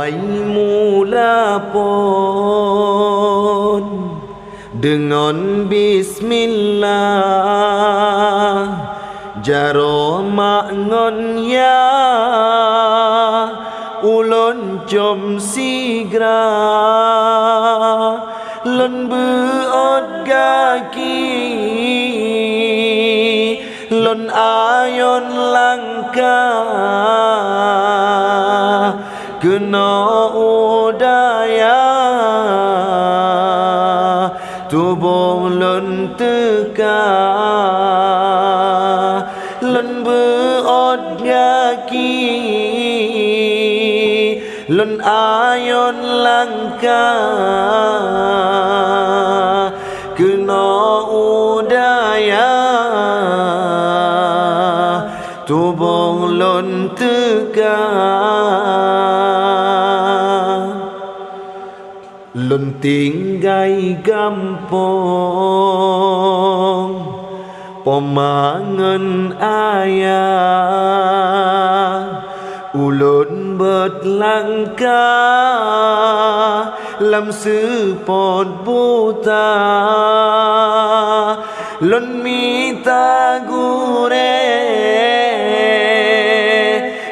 Awal mula pun dengan bismillah jaro makngon ya ulun jom sigra lon beot gaki lon ayon langkah kena udaya tubuh lon teka lon beot gaki lon ayon langkah kena udaya tubuh lon teka lon tinggai gampong pemangan ayah ulun berlangkah lam sepot buta lon minta gure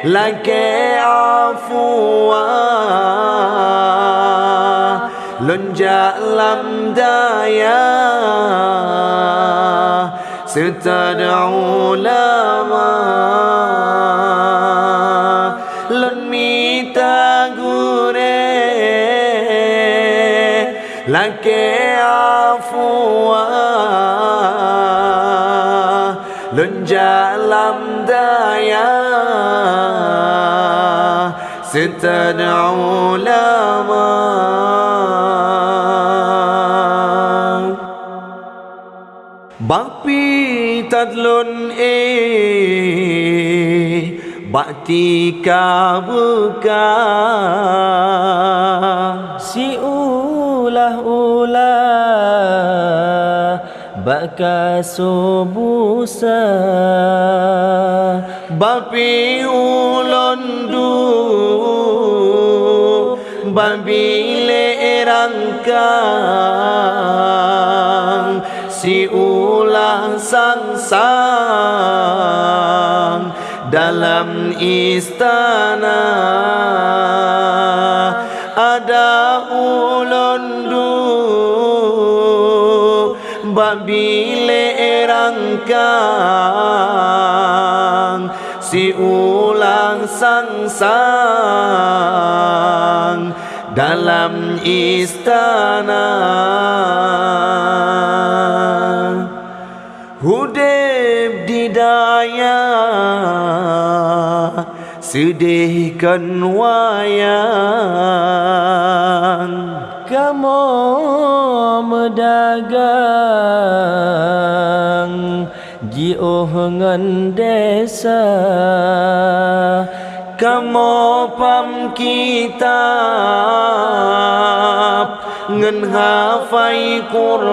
lake afwa lon jalam daya setad'u ulama lon minta gure lake afwa lon jalam daya setad'u ulama Bapi tadlun bakti ka buka si ulah baka subusa bapi ulondu babile rangkang si ulah sang-sang dalam istana ada ulondu babile rangkang si ulang sang-sang dalam istana hudib didaya sedihkan wayang kamu medagang jiohengan desa kamu pam kitab ngen hafai Quran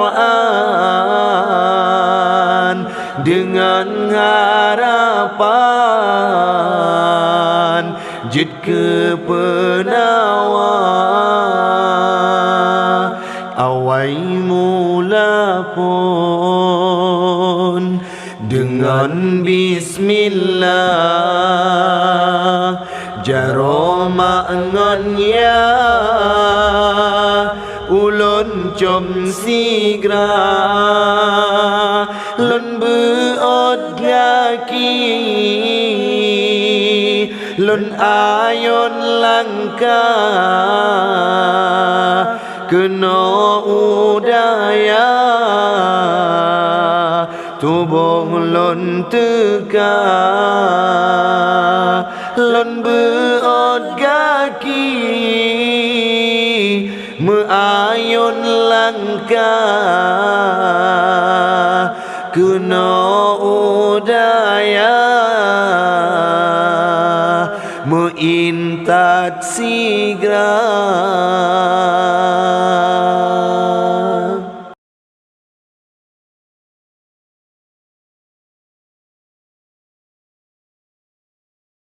dengan harapan jid ke penawa awai mula pun dengan bismillah jaro makngon ya ulun jom sigra lon beot gaki lon ayon langkah kena udaya tubuh lon teka lon beot gaki meayon langkah kena udaya meintat sigra